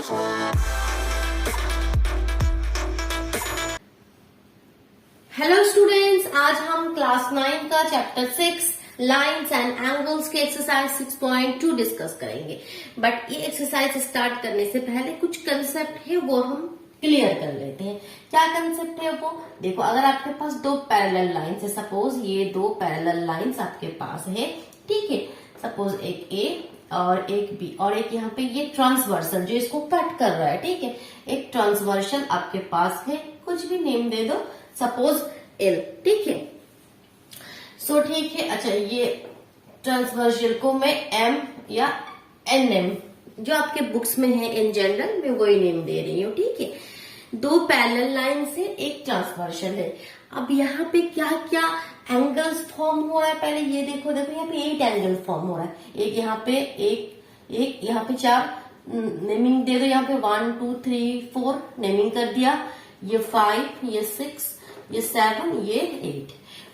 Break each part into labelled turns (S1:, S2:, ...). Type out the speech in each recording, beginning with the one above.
S1: Hello students, आज हम class 9 का चैप्टर 6 लाइंस एंड एंगल्स के एक्सरसाइज 6.2 डिस्कस करेंगे। बट ये एक्सरसाइज स्टार्ट करने से पहले कुछ कंसेप्ट है वो हम क्लियर कर लेते हैं। क्या कंसेप्ट है वो देखो, अगर आपके पास दो पैरेलल लाइंस है, सपोज ये दो पैरेलल लाइंस आपके पास है, ठीक है। सपोज एक ए और एक बी और एक यहाँ पे ये ट्रांसवर्सल जो इसको कट कर रहा है, ठीक है। एक ट्रांसवर्सल आपके पास है, कुछ भी नेम दे दो, सपोज एल, ठीक है। सो ठीक है, अच्छा ये ट्रांसवर्सल को मैं एम या एन एम जो आपके बुक्स में है इन जनरल मैं वही नेम दे रही हूँ, ठीक है। दो पैरेलल लाइन से एक ट्रांसवर्सल है। अब यहाँ पे क्या क्या एंगल्स फॉर्म हो रहा है, पहले ये देखो यहाँ पे 8 एंगल फॉर्म हो रहा है। एक यहाँ पे एक यहाँ पे 4 नेमिंग दे दो, यहाँ पे 1 2 3 4 नेमिंग कर दिया, ये 5 ये 6 ये 7 ये 8,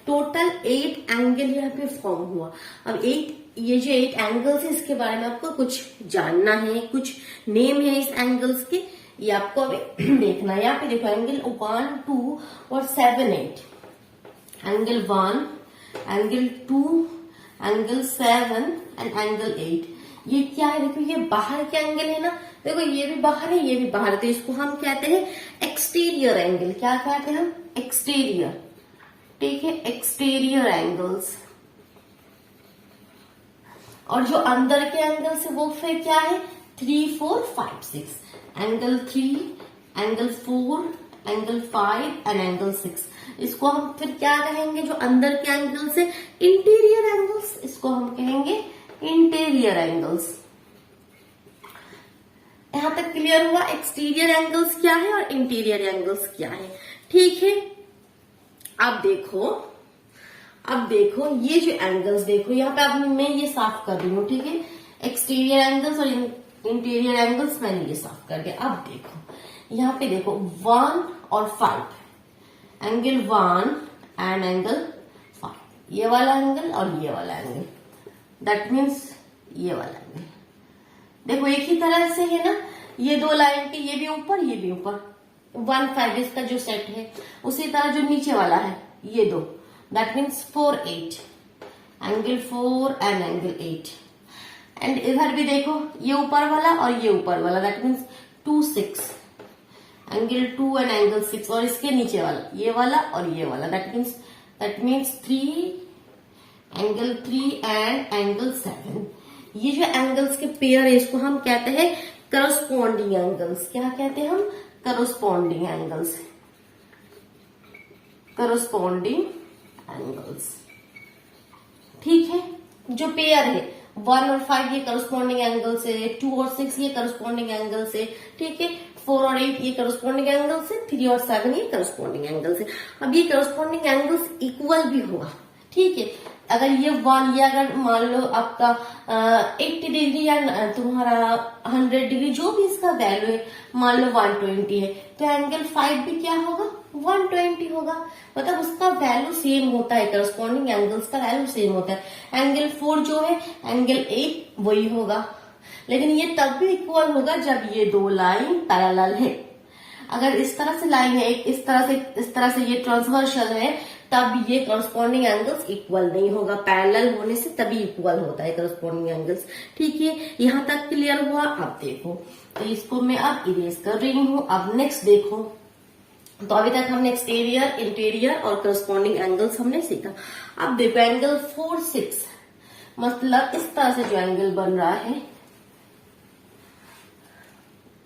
S1: टोटल 8 एंगल यहाँ पे फॉर्म हुआ। अब ये जो 8 एंगल्स है इसके बारे में आपको कुछ जानना है, कुछ नेम है इस एंगल्स के, ये आपको अभी देखना है। यहाँ पे देखो एंगल 1 2 और 7 8, angle 1 angle 2 angle 7 and angle 8। ये क्या है, देखो ये बाहर के एंगल है ना, देखो ये भी बाहर है ये भी बाहर है, तो इसको हम कहते हैं एक्सटीरियर एंगल। क्या कहते हैं हम? एक्सटीरियर, ठीक है, एक्सटीरियर एंगल्स। और जो अंदर के एंगल्स है वो फिर क्या है? 3 4 5 6, angle 3 angle 4 angle 5 and angle 6। इसको हम फिर क्या कहेंगे? जो अंदर के एंगल्स है इंटीरियर एंगल्स, इसको हम कहेंगे इंटीरियर एंगल्स। यहां तक क्लियर हुआ एक्सटीरियर एंगल्स क्या है और इंटीरियर एंगल्स क्या है, ठीक है। अब देखो ये जो एंगल्स देखो, यहाँ पे अब मैं ये साफ कर रही हूँ, ठीक है। एक्सटीरियर एंगल्स और इंटीरियर एंगल्स मैंने ये साफ कर दिया। अब देखो यहाँ पे देखो 1 और 5, एंगल 1 एंड एंगल 5, ये वाला एंगल और ये वाला एंगल, दैट मीन्स ये वाला एंगल। देखो एक ही तरह से है ना, ये दो लाइन के, ये भी ऊपर ये भी ऊपर, 1 5 इसका जो सेट है, उसी तरह जो नीचे वाला है ये दो, that means 4 8, angle 4 and angle 8। And इधर भी देखो ये ऊपर वाला और ये ऊपर वाला, that means 2 6, angle 2 and angle 6, और इसके नीचे वाला ये वाला और ये वाला, that means 3 angle 3 and angle 7। ये जो एंगल्स के पेयर है इसको हम कहते हैं करस्पॉन्डिंग एंगल्स। क्या कहते हैं हम? करस्पॉन्डिंग एंगल्स, करस्पॉन्डिंग एंगल्स, ठीक है। जो पेयर है 1 और 5 ये करस्पॉन्डिंग एंगल्स है, 2 और 6 ये करस्पॉन्डिंग एंगल्स है, ठीक है। 4 और 8 ये करस्पॉन्डिंग एंगल्स है, 3 और 7 ये करस्पॉन्डिंग एंगल्स है। अब ये करस्पॉन्डिंग एंगल्स इक्वल भी होगा, ठीक है। अगर ये अगर मान लो आपका 80 डिग्री या तुम्हारा 100 डिग्री जो भी इसका वैल्यू है, मान लो 120 है, तो एंगल 5 भी क्या होगा? 120 होगा। मतलब उसका वैल्यू सेम होता है, करस्पॉन्डिंग एंगल्स का वैल्यू सेम होता है। एंगल 4 जो है एंगल 8 वही होगा, लेकिन ये तब भी इक्वल होगा जब ये दो लाइन पैरेलल है। अगर इस तरह से लाइन है, इस तरह से ये ट्रांसवर्सल है, तब ये करस्पॉन्डिंग एंगल्स इक्वल नहीं होगा। पैरेलल होने से तभी इक्वल होता है करस्पॉन्डिंग एंगल्स, ठीक है। यहां तक क्लियर हुआ? अब देखो, तो इसको मैं अब इरेज कर रही हूं। अब नेक्स्ट देखो, तो अभी तक हमने एक्सटीरियर, इंटीरियर और करस्पॉन्डिंग एंगल्स हमने सीखा। अब देखो एंगल 4 6, मतलब इस तरह से जो एंगल बन रहा है,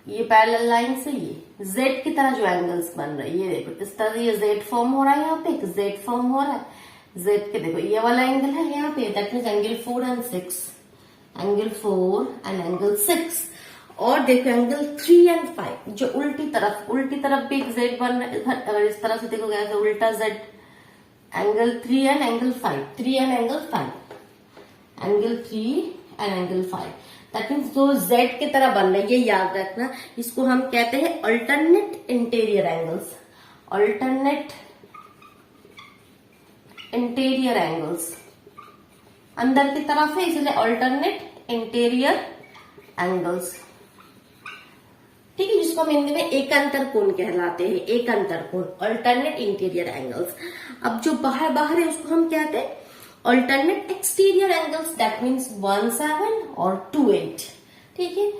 S1: ये पैरेलल लाइन से ये जेड की तरह जो एंगल्स बन रहे हैं, ये देखो इस तरह से ये जेड फॉर्म हो रहा है, यहाँ पे एक जेड फॉर्म हो रहा है। जेड के देखो ये वाला एंगल है यहाँ पे, that means angle 4 and 6, angle 4 and angle 6। और देखो एंगल 3 एंड 5 जो उल्टी तरफ भी एक जेड बन रहा है। अगर इस तरह से देखो कैसे उल्टा Z, angle 3 and angle 5, 3 and angle 5, angle 3 and angle 5, that means जो जेड की तरह बन रहा है, ये याद रखना। इसको हम कहते हैं alternate interior angles, alternate interior angles. अंदर की तरफ है इसलिए अल्टरनेट इंटीरियर एंगल्स। जिसको हम हिंदी में एकांतर कोण कहलाते हैं, एकांतर कोण, अल्टरनेट इंटीरियर एंगल्स। अब जो बाहर बाहर है उसको हम कहते हैं alternate exterior angles, that means 17 और 28, ठीक है।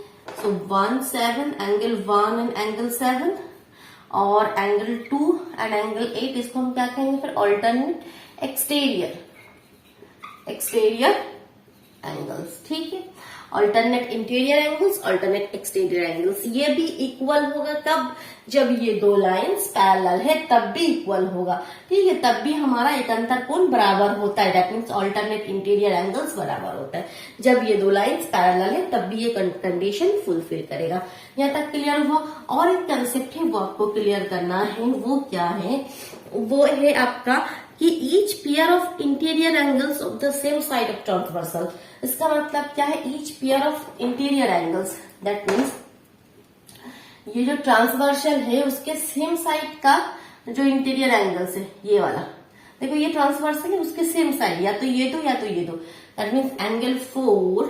S1: सो 17 एंगल 1 एंड एंगल 7 और एंगल 2 एंड एंगल 8, इसको हम क्या कहेंगे फिर अल्टरनेट एक्सटीरियर एंगल्स, ठीक है। Alternate interior angles, alternate exterior angles, ये भी इक्वल होगा कब, जब ये दो लाइंस पैरेलल है तब भी इक्वल होगा, ठीक है। तब भी हमारा एकांतर कोण बराबर होता है, that means alternate interior angles बराबर होता है। जब ये दो लाइंस पैरेलल है तब भी ये कंडीशन फुलफिल करेगा। यहाँ तक क्लियर हुआ। और एक कंसेप्ट है वो आपको क्लियर करना है, वो क्या है, वो है आपका कि each pair of interior angles of the same side of transversal. इसका मतलब क्या है, each pair of interior angles, that means ये जो ट्रांसवर्सल है उसके सेम साइड का जो इंटीरियर एंगल्स है, ये वाला देखो, ये ट्रांसवर्सल है उसके सेम साइड, या तो ये दो या तो ये दो, that means angle 4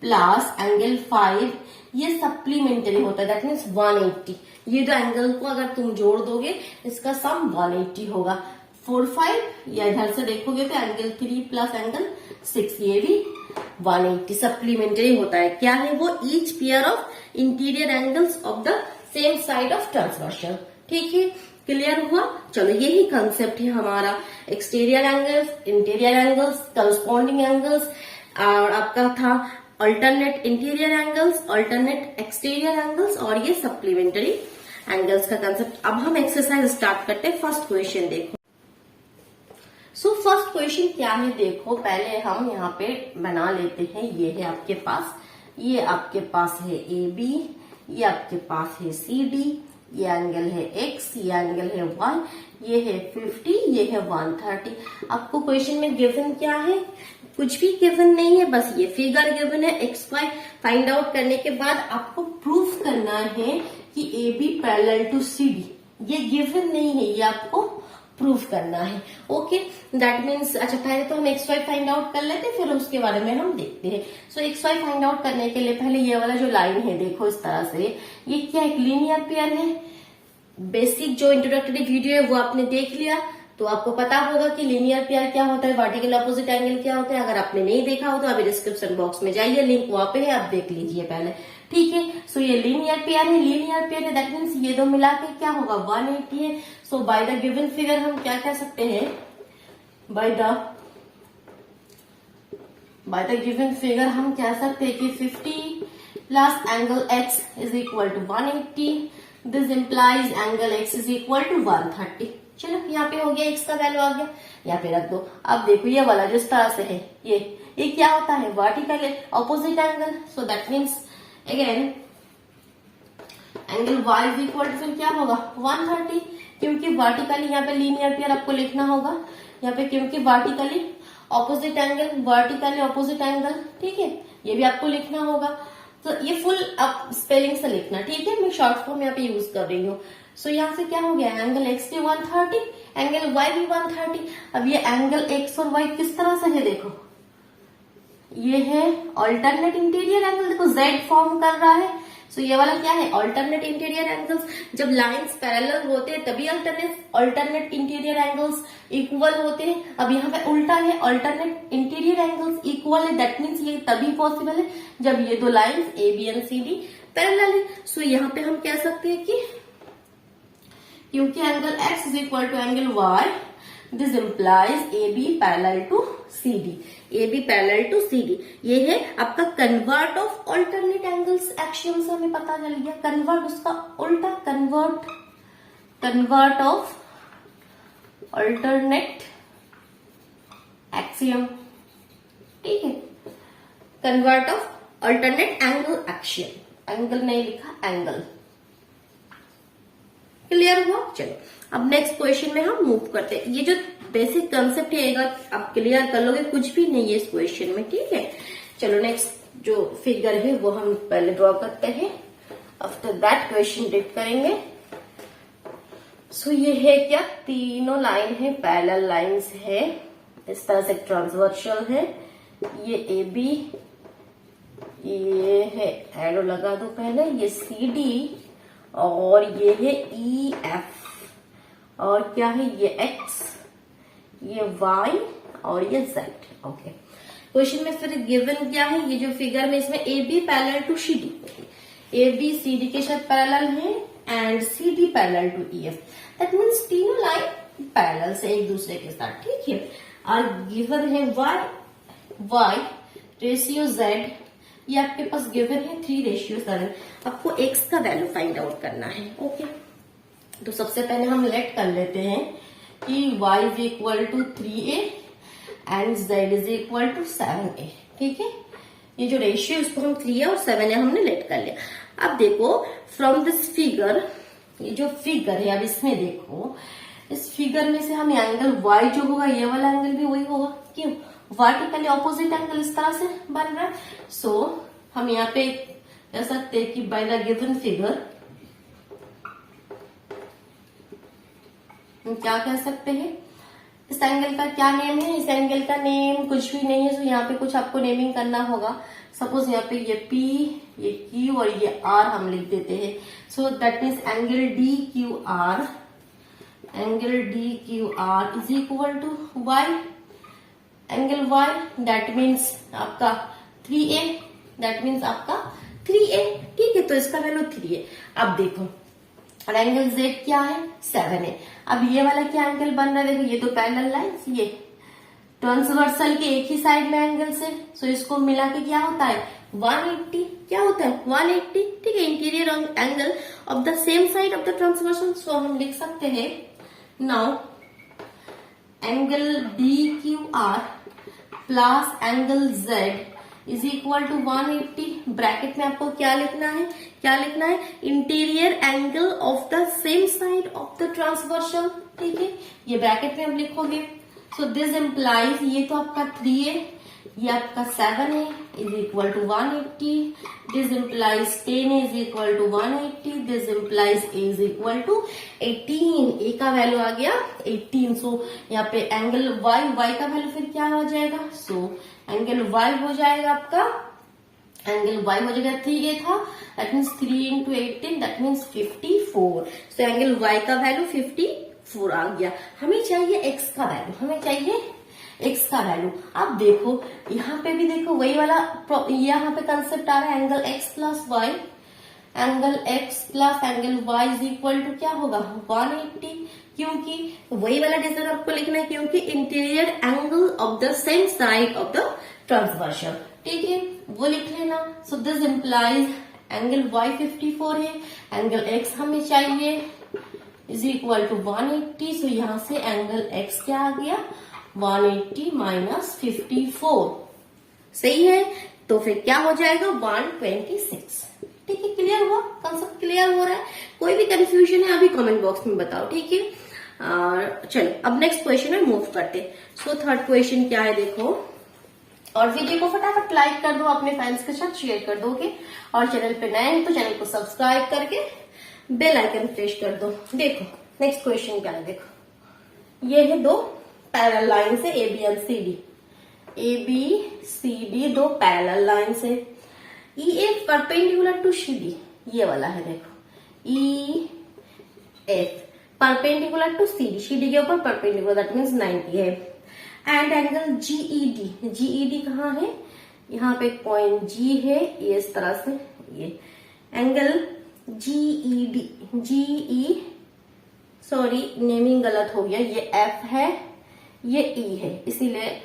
S1: plus angle 5 ये सप्लीमेंटरी होता है, दैट मीन्स 180। ये दो एंगल को अगर तुम जोड़ दोगे इसका सम 180 होगा। 4 5 या इधर से देखोगे तो एंगल 3 प्लस एंगल 6 ये भी 180 सप्लीमेंटरी होता है। क्या है वो, each pair of interior angles of the same side of transversal, ठीक है। क्लियर हुआ। चलो यही कंसेप्ट है हमारा, exterior angles, interior angles, corresponding angles, और आपका था alternate interior angles, alternate exterior angles, और ये सप्लीमेंटरी एंगल्स का कंसेप्ट। अब हम एक्सरसाइज स्टार्ट करते हैं। फर्स्ट क्वेश्चन देखो। सो फर्स्ट क्वेश्चन क्या है, देखो पहले हम यहाँ पे बना लेते हैं। ये है आपके पास, ये आपके पास है ए बी, ये आपके पास है सी डी, ये एंगल है एक्स, ये एंगल है वाई, ये है 50, ये है 130। आपको क्वेश्चन में गिवन क्या है, कुछ भी गिवन नहीं है, बस ये फिगर गिवन है। एक्स वाई फाइंड आउट करने के बाद आपको प्रूफ करना है कि A B parallel to C D, ये गिवन नहीं है, ये आपको प्रूफ करना है। ओके, दैट मीन्स अच्छा पहले तो हम एक्स वाई फाइंड आउट कर लेते हैं, फिर उसके बारे में हम देखते हैं। सो एक्स वाई फाइंड आउट करने के लिए पहले ये वाला जो लाइन है देखो इस तरह से, ये क्या एक लीनियर पेयर है। बेसिक जो इंट्रोडक्टरी वीडियो है वो आपने देख लिया तो आपको पता होगा कि लीनियर पेयर क्या होता है, वर्टिकल अपोजिट एंगल क्या होता है। अगर आपने नहीं देखा हो तो अभी डिस्क्रिप्शन बॉक्स में जाइए, लिंक वहां पे है, आप देख लीजिए पहले, ठीक है। सो ये लीनियर पेयर है, लीनियर पेयर है, दैट मीन्स ये दो मिला के क्या होगा 180 है। सो बाय द गिवन फिगर हम क्या कह सकते हैं, बाय द गिवन फिगर हम कह सकते हैं कि 50 plus angle x is equal to 180, this implies angle x is equal to 130। चलो यहाँ पे हो गया, x का वैल्यू आ गया, यहाँ पे रख दो। अब देखो ये वाला जिस तरह से है, ये क्या होता है, वर्टिकल है, opposite angle. So that means again angle y is equal to फिर क्या होगा 130, क्योंकि वर्टिकली यहाँ पे लीनियर पेयर आपको लिखना होगा यहाँ पे, क्योंकि vertically opposite angle, vertically opposite angle, ठीक है, ये भी आपको लिखना होगा। तो ये फुल आप स्पेलिंग से लिखना, ठीक है, मैं शॉर्ट फॉर्म यहाँ पे यूज कर रही हूँ। सो यहाँ से क्या हो गया, एंगल x भी 130, एंगल y भी 130। अब ये एंगल x और y किस तरह से है, देखो ये है अल्टरनेट इंटीरियर एंगल, देखो z फॉर्म कर रहा है। सो ये वाला क्या है, अल्टरनेट इंटीरियर एंगल्स। जब लाइंस पैरेलल होते हैं तभी अल्टरनेट इंटीरियर एंगल्स इक्वल होते हैं। अब यहाँ पे उल्टा है, अल्टरनेट इंटीरियर एंगल्स इक्वल है, दैट मीन्स ये तभी पॉसिबल है जब ये दो lines A B and C D parallel है। सो यहाँ पे हम कह सकते हैं कि क्योंकि angle x is equal to angle y, this implies A B parallel to C D, A B parallel to C D. ये है आपका convert of alternate angles axiom से हमें पता चल गया। कन्वर्ट उसका उल्टा, कन्वर्ट ऑफ अल्टरनेट एक्सियम, ठीक है, convert of alternate angle axiom, angle नहीं लिखा, एंगल। क्लियर हुआ। चलो अब नेक्स्ट क्वेश्चन में हम मूव करते हैं। ये जो बेसिक कंसेप्ट है आप क्लियर कर लोगे, कुछ भी नहीं है इस क्वेश्चन में, ठीक है। चलो नेक्स्ट जो फिगर है वो हम पहले ड्रॉ करते हैं, आफ्टर दैट क्वेश्चन डिट करेंगे। सो ये है क्या, तीनों लाइन है, पैरेलल लाइंस है, इस तरह से ट्रांसवर्सल है। ये ए बी, ये है एरो लगा दो पहले, ये सी डी और ये है ई एफ, और क्या है ये एक्स, ये वाई और ये जेड। ओके, क्वेश्चन में फिर गिवन क्या है, ये जो फिगर में इसमें A B parallel to C D, A B C D के साथ पैरेलल है and C D parallel to E F, that means तीनों लाइन पैरेलल से एक दूसरे के साथ, ठीक है। और गिवन है वाई रेशियो जेड, ये आपके पास गिवन है 3:7। आपको एक्स का वैल्यू फाइंड आउट करना है। ओके, तो सबसे पहले हम लेट कर लेते हैं कि y is equal to 3a and z is equal to 7a, ठीक है। ये जो रेशियो इसको हम 3 और 7 है हमने लेट कर लिया। अब देखो फ्रॉम दिस फिगर, ये जो फिगर है अब इसमें देखो, इस फिगर में से हम एंगल y जो होगा ये वाला एंगल भी वही होगा, क्यों, वर्टिकली ऑपोजिट एंगल इस तरह से बन रहा है। सो हम यहाँ पे कह सकते हैं कि बाय द गिवन फिगर हम क्या कह सकते हैं, इस एंगल का क्या नेम है, इस एंगल का नेम कुछ भी नहीं है। सो यहाँ पे कुछ आपको नेमिंग करना होगा। सपोज यहाँ पे ये P, ये Q और ये R हम लिख देते हैं। So that means angle DQR is equal to Y, angle Y that means आपका 3A, दैट मीन्स आपका 3A, ठीक है। तो इसका वैल्यू 3 है। अब देखो और एंगल Z क्या है, 7 है। अब ये वाला क्या एंगल बन रहा है, देखो ये तो पैरेलल लाइंस, ये ट्रांसवर्सल के एक ही साइड में एंगल से, सो इसको मिला के क्या होता है 180, क्या होता है 180, ठीक है। Interior angle of the same side of the transversal. So हम लिख सकते हैं now angle DQR plus angle Z is equal to 180। Bracket में आपको क्या लिखना है, interior angle of the same side of the transversal, ठीक है। ये ब्रैकेट में हम लिखोगे। सो दिस इम्प्लाइज, ये तो आपका 3 है, ये आपका 7 है, is equal to 180। This implies 10 is equal to 180। This implies A is equal to 18। A का वैल्यू आ गया 18। सो यहाँ पे एंगल वाई का वैल्यू फिर क्या हो जाएगा, सो एंगल वाई हो जाएगा आपका, एंगल वाई हो जाएगा 3A था, that means 3 into 18 that means 54। So angle y का वैल्यू 54 आ गया। हमें चाहिए एक्स का वैल्यू, अब देखो यहाँ पे भी देखो वही वाला यहाँ पे कंसेप्ट आ रहा है, angle x plus y, angle x plus angle y is equal to क्या होगा 180, क्योंकि वही वाला डिजाइन आपको लिखना है, क्योंकि interior angle of the same side of the transversal, ठीक है, वो लिख लेना। So this implies angle y 54 है, एंगल एक्स हमें चाहिए इज इक्वल टू 180। सो यहाँ से एंगल एक्स क्या आ गया 180 माइनस 54, सही है। तो फिर क्या हो जाएगा 126, ठीक है। क्लियर हुआ, कंसेप्ट क्लियर हो रहा है, कोई भी कंफ्यूजन है अभी कमेंट बॉक्स में बताओ, ठीक है। चलो अब नेक्स्ट क्वेश्चन में मूव करते। सो थर्ड क्वेश्चन क्या है देखो, और वीडियो को फटाफट लाइक कर दो, अपने फ्रेंड्स के साथ शेयर कर दो, ओके। और चैनल पे नए हैं तो चैनल को सब्सक्राइब करके बेल आइकन प्रेस कर दो। देखो नेक्स्ट क्वेश्चन क्या है, देखो ये है दो पैरेलल लाइन है ए बी सी डी, दो पैरेलल लाइन है। E F perpendicular to C D, ये वाला है देखो, E F perpendicular to C D के ऊपर परपेंडिकुलर, दैट मीन्स 90 है। एंड एंगल जीईडी कहाँ है, यहाँ पे पॉइंट जी है, ये इस तरह से, ये एंगल सॉरी नेमिंग गलत हो गया, ये एफ है, ये ई है, इसीलिए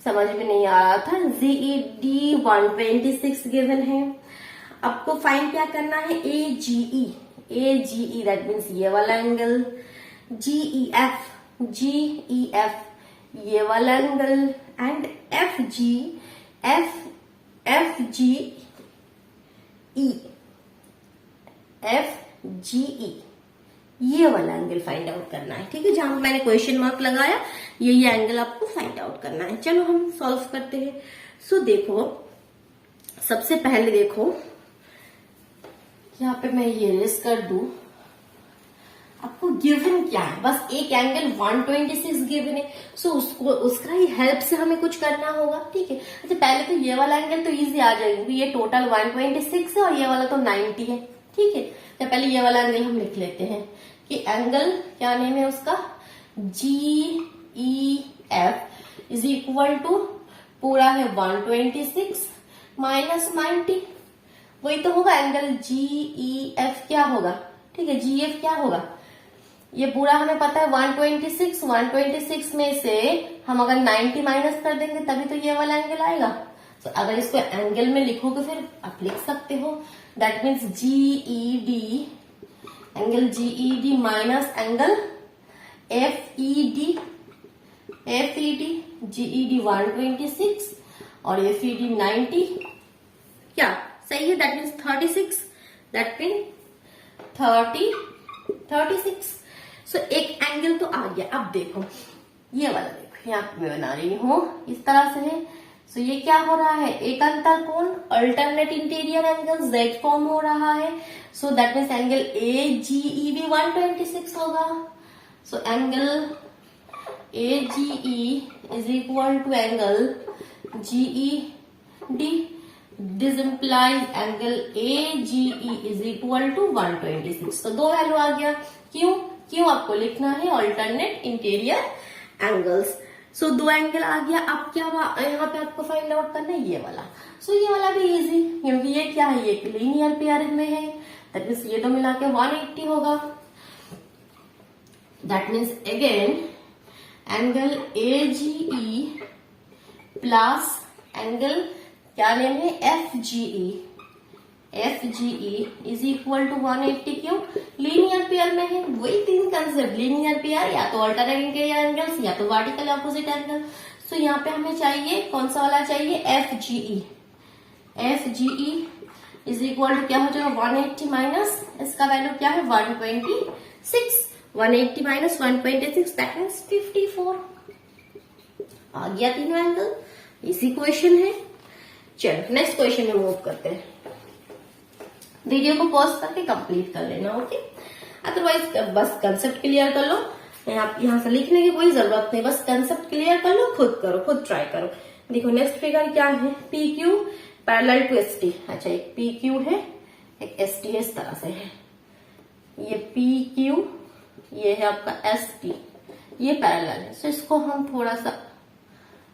S1: समझ में नहीं आ रहा था। जीईडी 126 गिवन है। आपको फाइंड क्या करना है, ए जीई दैट मीन्स ये वाला एंगल, जीईएफ ये वाला एंगल, एंड एफ जी ये वाला एंगल फाइंड आउट करना है, ठीक है। जहां मैंने क्वेश्चन मार्क लगाया ये एंगल आपको फाइंड आउट करना है। चलो हम सॉल्व करते हैं। सो देखो सबसे पहले देखो यहाँ पे मैं ये रेस कर दूं, आपको गिवन क्या है, बस एक एंगल 126 गिवन है। सो उसका ही हेल्प से हमें कुछ करना होगा, ठीक है। अच्छा पहले तो ये वाला एंगल तो इजी आ जाएगा, ये टोटल 126 है और ये वाला तो 90 है, ठीक है। तो पहले ये वाला एंगल हम लिख लेते हैं कि एंगल क्या नेम है उसका, GEF इज इक्वल टू पूरा है 126 माइनस 90, वही तो होगा एंगल GEF क्या होगा, ठीक है। GF क्या होगा, ये पूरा हमें पता है 126 में से हम अगर 90 माइनस कर देंगे तभी तो ये वाला एंगल आएगा। तो अगर इसको एंगल में लिखोगे फिर आप लिख सकते हो that means GED, angle GED minus angle FED, GED 126 और FED 90, क्या सही है, दैट मीन्स 36, दैट मीन 36। सो एक एंगल तो आ गया। अब देखो ये वाला, देखो यहाँ पे मैं बना रही हूँ इस तरह से है। सो ये क्या हो रहा है, एक अंतर कोण, alternate interior angle Z form हो रहा है। So that means angle AGE भी 126 होगा। So angle AGE is equal to angle GED। This implies angle AGE is equal to 126। तो दो वैल्यू आ गया। क्यों आपको लिखना है अल्टरनेट इंटीरियर एंगल्स। सो दो एंगल आ गया। अब क्या यहाँ पे आपको फाइंड आउट करना है ये वाला। सो ये वाला भी इजी, क्योंकि ये क्या है, ये लीनियर पेयर में है, दैट मीन्स ये दो मिला के 180 होगा। That means again angle AGE plus angle क्या नेम है FGE इज इक्वल टू 180। क्यों, लीनियर पेयर में है, वही तीन कंसेप्ट, लीनियर पेयर या तो अल्टरनेट इंटीरियर एंगल्स या तो वर्टिकल अपोजिट एंगल। सो यहाँ पे हमें चाहिए कौन सा वाला चाहिए, FGE इज इक्वल टू क्या हो जाएगा 180 माइनस इसका वैल्यू क्या है 126, 180 माइनस 126 दैट मीन्स 54। आ गया तीनों एंगल, इसी क्वेश्चन है। चलो नेक्स्ट क्वेश्चन में मूव करते हैं। वीडियो को पॉज करके कंप्लीट कर लेना, ओके। अदरवाइज बस कंसेप्ट क्लियर कर लो, आप यहाँ से लिखने की कोई जरूरत नहीं, बस कंसेप्ट क्लियर कर लो, खुद करो, खुद ट्राई करो। देखो नेक्स्ट फिगर क्या है, PQ पैरेलल टू ST। अच्छा एक PQ है, एक ST इस तरह से है, ये PQ, ये है आपका ST, ये पैरेलल है। सो इसको हम थोड़ा सा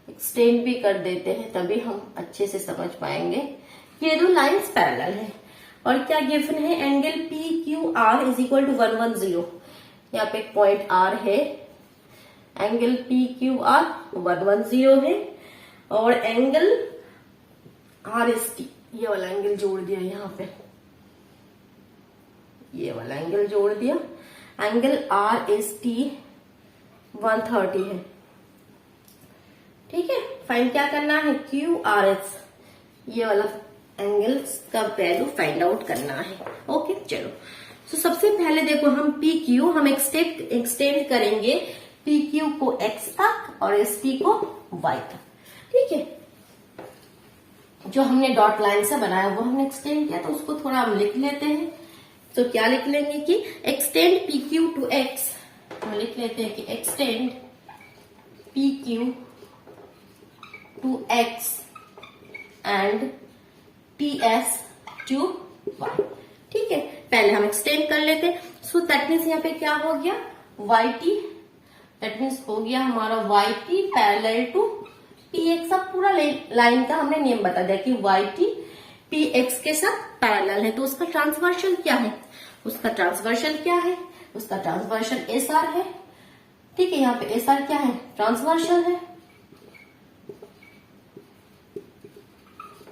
S1: एक्सटेंड भी कर देते हैं, तभी हम अच्छे से समझ पाएंगे। ये दो लाइंस पैरेलल है और क्या गिवन है, angle PQR is equal to 110। यहाँ पे एक पॉइंट R है, एंगल PQR 110 है और एंगल RST, ये वाला एंगल जोड़ दिया यहाँ पे, ये वाला एंगल जोड़ दिया, एंगल RST 130 है। ठीक है, फाइंड क्या करना है, QRS, ये वाला एंगल्स का वैल्यू फाइंड आउट करना है। ओके चलो, तो सबसे पहले देखो हम PQ हम एक्सटेंड करेंगे PQ को X तक और ST को Y तक। ठीक है, जो हमने डॉट लाइन से बनाया वो हमने एक्सटेंड किया, तो उसको थोड़ा हम लिख लेते हैं। तो क्या लिख लेंगे कि एक्सटेंड PQ टू X, हम लिख लेते हैं कि extend PQ to X and TS to Y। ठीक है, पहले हम एक्सटेंड कर लेते हैं। सो दैट मीन्स यहाँ पे क्या हो गया, YT, दैट मीन्स हो गया हमारा YT पैरेलल टू PX। अब पूरा लाइन का हमने नियम बता दिया कि YT PX के साथ पैरेलल है, तो उसका ट्रांसवर्सल क्या है, उसका ट्रांसवर्सल क्या है, उसका ट्रांसवर्सल SR है। ठीक है, यहाँ पे SR क्या है, ट्रांसवर्सल है।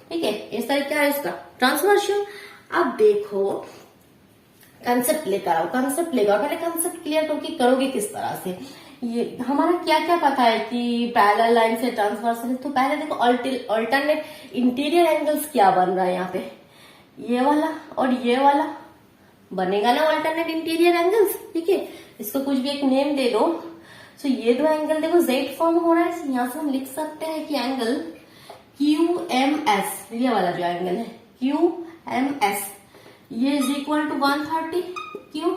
S1: ठीक है, SR क्या है, उसका ट्रांसवर्सल। अब देखो कंसेप्ट लेकर आओ, कंसेप्ट लेकर आओ, पहले कंसेप्ट क्लियर करोगे किस तरह से। ये हमारा क्या क्या पता है कि पैरेलल लाइन से ट्रांसवर्सल है, तो पहले देखो अल्टरनेट इंटीरियर एंगल्स क्या बन रहा है, यहाँ पे ये वाला और ये वाला बनेगा ना अल्टरनेट इंटीरियर एंगल्स। ठीक है, इसको कुछ भी एक नेम दे दो। सो ये दो एंगल देखो Z फॉर्म हो रहा है, यहाँ से हम लिख सकते हैं कि एंगल QMS, ये वाला जो एंगल है QMS, ये इज इक्वल टू 130। क्यों,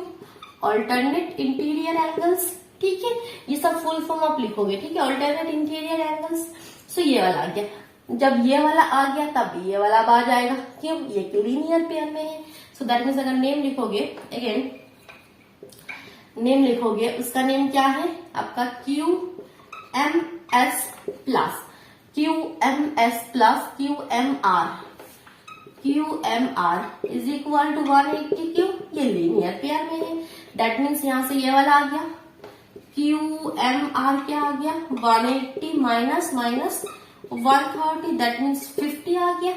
S1: अल्टरनेट इंटीरियर एंगल्स। ठीक है, ये सब फुल फॉर्म आप लिखोगे। ठीक है, अल्टरनेट इंटीरियर एंगल्स। सो ये वाला आ गया, जब ये वाला आ गया तब ये वाला अब आ जाएगा। क्यों, ये लीनियर पेयर में है। सो दैट मीन्स अगर नेम लिखोगे, अगेन नेम लिखोगे, उसका नेम क्या है आपका QMS plus QMR is equal to 180 क्यों, ये लीनियर पेयर में है। दैट मीन्स यहां से ये वाला आ गया QMR क्या आ गया 180 माइनस 130, दैट मीन्स 50 आ गया।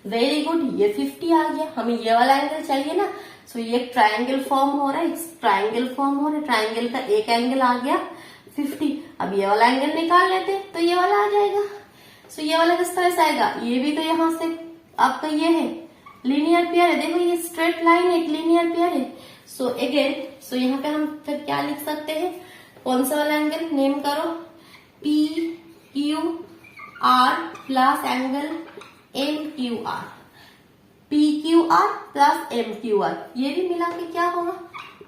S1: वेरी गुड, ये 50 आ गया। हमें ये वाला एंगल चाहिए ना, सो ये ट्रायंगल फॉर्म हो रहा है, ट्रायंगल का एक एंगल आ गया 50। अब ये वाला एंगल निकाल लेते तो ये वाला आ जाएगा। सो ये वाला किस तरह से आएगा, ये भी तो यहाँ से आपका ये है लीनियर पेयर है, देखो ये स्ट्रेट लाइन एक लीनियर पेयर है। सो अगेन यहाँ पे हम फिर क्या लिख सकते हैं, कौन सा वाला एंगल नेम करो, PQR plus angle MQR, PQR plus MQR, ये भी मिला के क्या होगा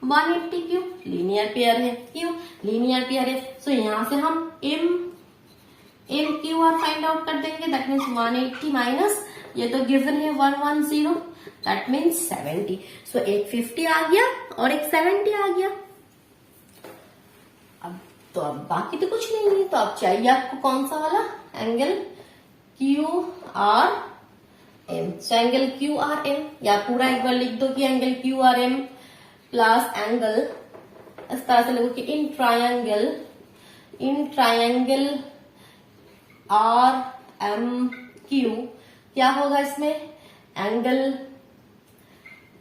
S1: 180 क्यों, लीनियर पेयर है, क्यों लीनियर पेयर है। सो यहाँ से हम MQR फाइंड आउट कर देंगे, दैट मीन्स 180 माइनस ये तो गिवन है 110, दैट मीन्स 70। सो एक 50 आ गया और एक 70 आ गया। अब बाकी तो कुछ नहीं है, तो अब चाहिए आपको कौन सा वाला angle QRM। So angle QRM या पूरा एक बार लिख दो कि एंगल QRM प्लस एंगल, इस तरह से लिखो कि इन ट्रायंगल RMQ क्या होगा इसमें, angle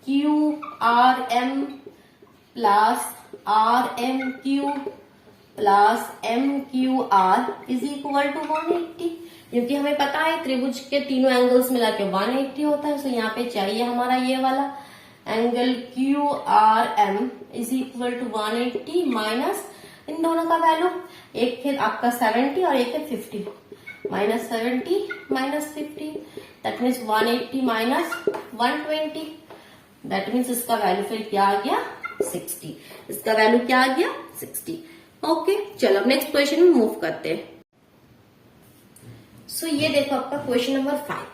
S1: QRM plus RMQ plus MQR is equal to 180, क्योंकि हमें पता है त्रिभुज के तीनों एंगल्स मिला के 180 होता है। सो यहाँ पे चाहिए हमारा ये वाला angle QRM is equal to 180 minus इन दोनों का वैल्यू, एक है आपका 70 और एक है 50, minus 70 minus 50, that means 180 minus 120, that means इसका वैल्यू फिर क्या आ गया 60, इसका वैल्यू क्या आ गया 60। ओके चलो अब नेक्स्ट क्वेश्चन में मूव करते हैं। सो ये देखो आपका क्वेश्चन नंबर 5।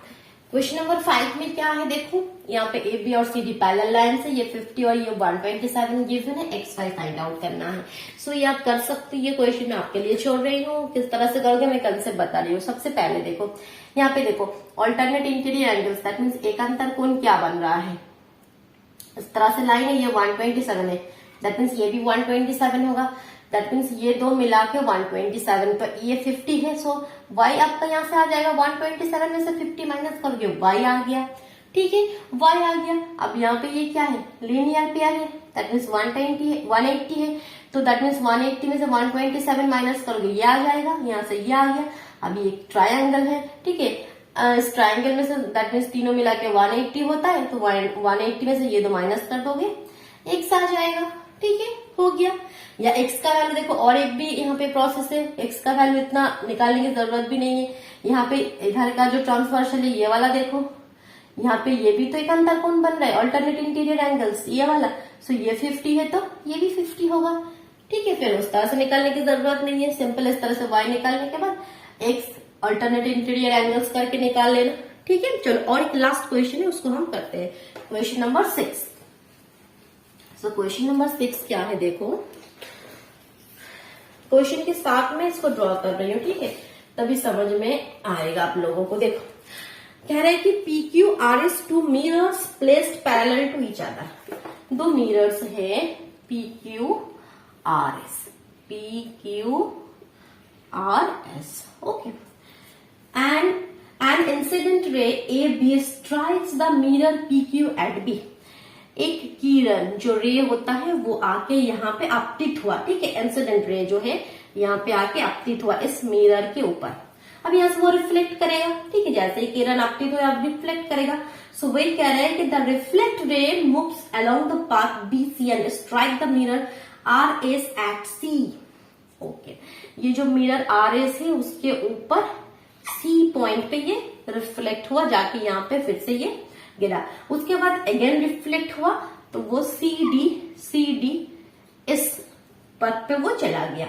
S1: क्वेश्चन नंबर 5 में क्या है, देखो यहाँ पे ए बी और सी डी पैरेलल लाइन है, ये 50 और ये 127 गिवन है, एक्स वाई फाइंड आउट करना है। सो ये आप कर सकते हो, ये क्वेश्चन मैं आपके लिए छोड़ रही हूँ, किस तरह से करोगे मैं कंसेप्ट बता रही हूँ। सबसे पहले देखो यहाँ पे देखो alternate interior angles, that means एकांतर कोण क्या बन रहा है, इस तरह से लाइन है, ये 127 है, दैट मीन्स ये भी 127 होगा, दैट मीन्स ये दो मिला के 127, तो ये 50 है। सो y आपका यहाँ से आ जाएगा 127 में से 50 माइनस करोगे y आ गया, ठीक है y आ गया। अब यहाँ पे ये क्या है लीनियर पेयर है, दैट मीन्स 180 है, तो दैट मीन्स 180 में से 127 माइनस करोगे ये आ जाएगा, यहाँ से ये आ गया। अब ये एक ट्रायंगल है, ठीक है, इस ट्रायंगल में से दैट मीन्स तीनों मिला के 180 होता है, तो 180 में से ये दो माइनस कर दोगे x आ जाएगा, ठीक है हो गया। या x का वैल्यू देखो, और एक भी यहाँ पे प्रोसेस है, x का वैल्यू इतना निकालने की जरूरत भी नहीं है। यहाँ पे इधर का जो ट्रांसवर्सल है ये वाला देखो, यहाँ पे ये भी तो एक अंतर कोण बन रहा है, अल्टरनेट इंटीरियर एंगल्स ये वाला, सो ये 50 है तो ये भी 50 होगा, ठीक है। फिर उस तरह से निकालने की जरूरत नहीं है, सिंपल इस तरह से y निकालने के बाद x अल्टरनेट इंटीरियर एंगल्स करके निकाल लेना, ठीक है। चलो और एक लास्ट क्वेश्चन है उसको हम करते हैं, question number 6। So question number 6 क्या है, देखो क्वेश्चन के साथ में इसको ड्रॉ कर रही हूँ, ठीक है, तभी समझ में आएगा आप लोगों को। देखो कह रहे हैं कि PQR is two mirrors placed parallel to each other, दो मिरर्स है PQRS, okay, and an incident ray AB strikes the mirror PQ at B, एक किरण जो रे होता है वो आके यहाँ पे आपतित हुआ, ठीक है, इंसिडेंट रे जो है यहाँ पे आके आपतित हुआ इस मिरर के ऊपर। अब यहाँ से वो रिफ्लेक्ट करेगा, ठीक है, जैसे ही किरण आपतित हुआ अब रिफ्लेक्ट करेगा। सो वही कह रहे हैं कि the reflect ray moves along the path BC and strike the mirror RS at C, okay, ये जो मिरर RS है उसके ऊपर C पॉइंट पे ये रिफ्लेक्ट हुआ, जाके यहाँ पे फिर से ये गिरा, उसके बाद अगेन रिफ्लेक्ट हुआ तो वो CD इस पथ पे वो चला गया।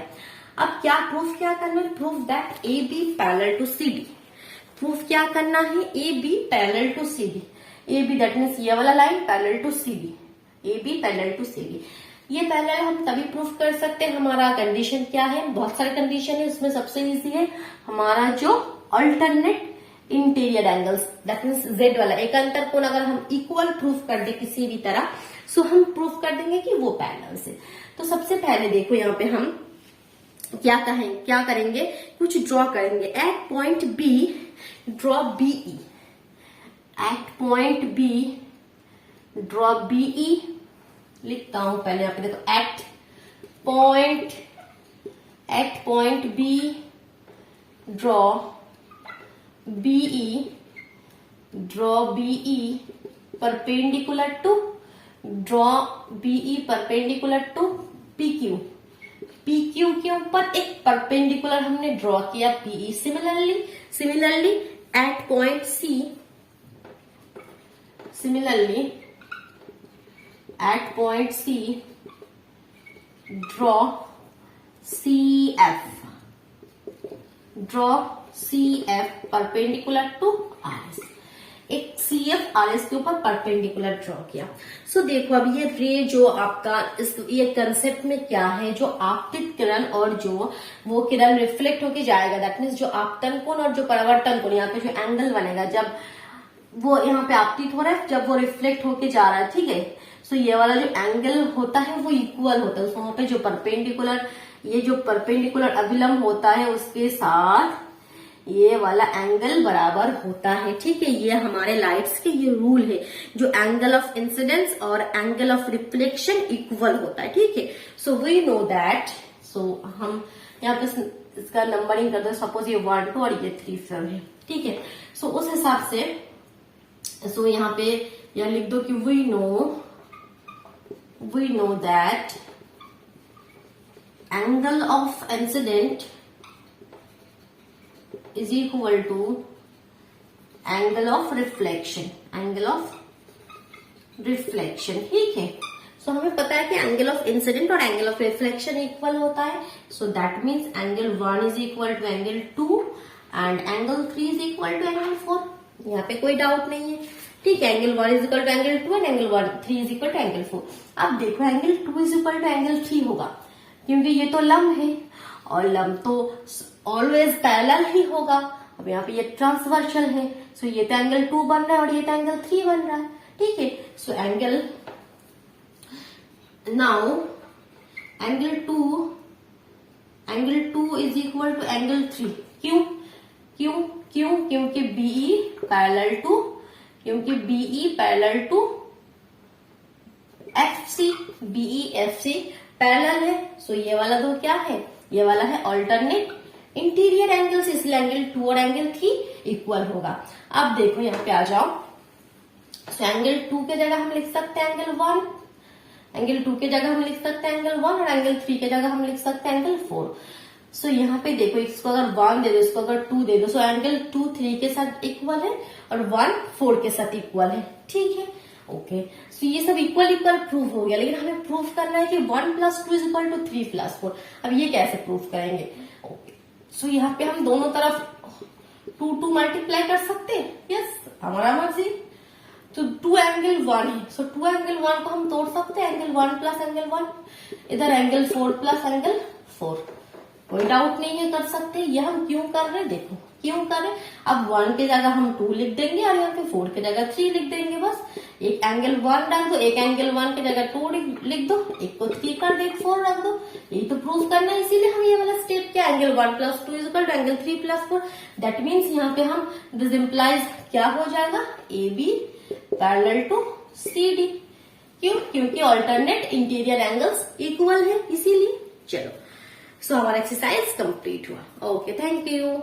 S1: अब क्या प्रूफ क्या करना है, proof that AB parallel to CD, proof क्या करना है AB parallel to CD, A B, that means ये वाला line parallel to C B, A B parallel to C B. ये पैरेलल हम तभी प्रूफ कर सकते हैं, हमारा कंडीशन क्या है, बहुत सारे कंडीशन है, उसमें सबसे इजी है हमारा जो alternate interior angles, that means Z वाला एक अंतर कोण अगर हम इक्वल प्रूफ कर दे किसी भी तरह, सो हम प्रूफ कर देंगे कि वो पैरेलल से। तो सबसे पहले देखो यहाँ पे हम क्या करेंगे, कुछ ड्रॉ करेंगे। At point B draw BE, at point B draw BE, लिखता हूं पहले यहाँ पे देखो, at point B draw BE, perpendicular to, draw BE perpendicular to PQ, PQ के ऊपर एक परपेंडिकुलर हमने ड्रॉ किया PE. Similarly at point C, at point C draw CF perpendicular to RS, एक CF RS के ऊपर परपेंडिकुलर ड्रॉ किया। सो देखो अब ये रे जो आपका ये कंसेप्ट में क्या है, जो आपतित किरण और जो वो किरण रिफ्लेक्ट होके जाएगा, दैट मीन्स जो आपतन कोण और जो परावर्तन कोण, यहाँ पे जो एंगल बनेगा जब वो यहाँ पे आपतित हो रहा है, जब वो रिफ्लेक्ट होके जा रहा है, ठीक है। सो ये वाला जो एंगल होता है वो इक्वल होता है, वहां पे जो परपेंडिकुलर, ये जो परपेंडिकुलर अभिलंब होता है उसके साथ ये वाला एंगल बराबर होता है, ठीक है। ये हमारे लाइट्स के ये रूल है, जो एंगल ऑफ इंसिडेंस और एंगल ऑफ रिफ्लेक्शन इक्वल होता है, ठीक है। सो वी नो दैट, सो हम यहाँ पे इसका नंबरिंग कर दो, सपोज ये 1 2 और ये 3 4 है, ठीक है। सो उस हिसाब से सो यहाँ पे यह लिख दो कि we know that angle of incident is equal to angle of reflection, ठीक है। सो हमें पता है कि एंगल ऑफ इंसिडेंट और एंगल ऑफ रिफ्लेक्शन इक्वल होता है, so that means angle 1 is equal to angle 2 and angle 3 is equal to angle 4, यहाँ पे कोई डाउट नहीं है, ठीक है। Angle 1 is equal to angle 2 and angle 3 is equal to angle 4। अब देखो angle 2 is equal to angle 3 होगा, क्योंकि ये तो लंब है और लंब तो ऑलवेज पैरेलल ही होगा। अब यहाँ पे ये ट्रांसवर्सल है, सो ये तो एंगल 2 बन रहा है और ये तो एंगल 3 बन रहा है, ठीक है। So angle now angle 2 is equal to angle 3, क्यों क्योंकि BE parallel to FC parallel है, सो ये वाला दो क्या है, ये वाला है अल्टरनेट इंटीरियर एंगल्स, इसलिए एंगल 2 और एंगल 3 इक्वल होगा। अब देखो यहाँ पे आ जाओ, सो एंगल 2 के जगह हम लिख सकते हैं एंगल 1, एंगल 2 के जगह हम लिख सकते हैं एंगल 1 और एंगल 3 के जगह हम लिख सकते हैं एंगल 4। सो यहाँ पे देखो, इसको अगर 1 दे दो, इसको अगर 2 दे दो, सो एंगल 2 3 के साथ इक्वल है और 1 4 के साथ इक्वल है, ठीक है, ओके। सो ये सब इक्वल प्रूफ हो गया, लेकिन हमें प्रूफ करना है कि 1 + 2 इक्वल टू 3 + 4। अब ये कैसे प्रूफ करेंगे, ओके। सो यहाँ पे हम दोनों तरफ 2 मल्टीप्लाई कर सकते हैं, यस, हमारा मर्जी। तो 2 एंगल 1 है, सो 2 एंगल 1 को हम तोड़ सकते हैं, एंगल 1 + एंगल 1, इधर एंगल 4 + एंगल 4, कोई डाउट नहीं है, कर सकते हैं। ये हम क्यों कर रहे हैं, देखो क्यों कर रहे हैं। अब 1 के जगह हम 2 लिख देंगे और यहाँ पे 4 के जगह 3 लिख देंगे, बस एक एंगल 1 डाल दो, एक एंगल 1 के जगह 2 लिख दो, एक को 3 कर दो, एक 4 रख दो, यही तो प्रूफ करना है। इसीलिए हम ये वाला स्टेप क्या, angle 1 + 2 equal to angle 3 + 4, that means यहाँ पे हम दिस इम्प्लाइज क्या हो जाएगा, AB पैरेलल टू CD, क्योंकि अल्टरनेट इंटीरियर एंगल्स इक्वल है, इसीलिए। चलो, सो हमारा एक्सरसाइज कंप्लीट हुआ, ओके, थैंक यू।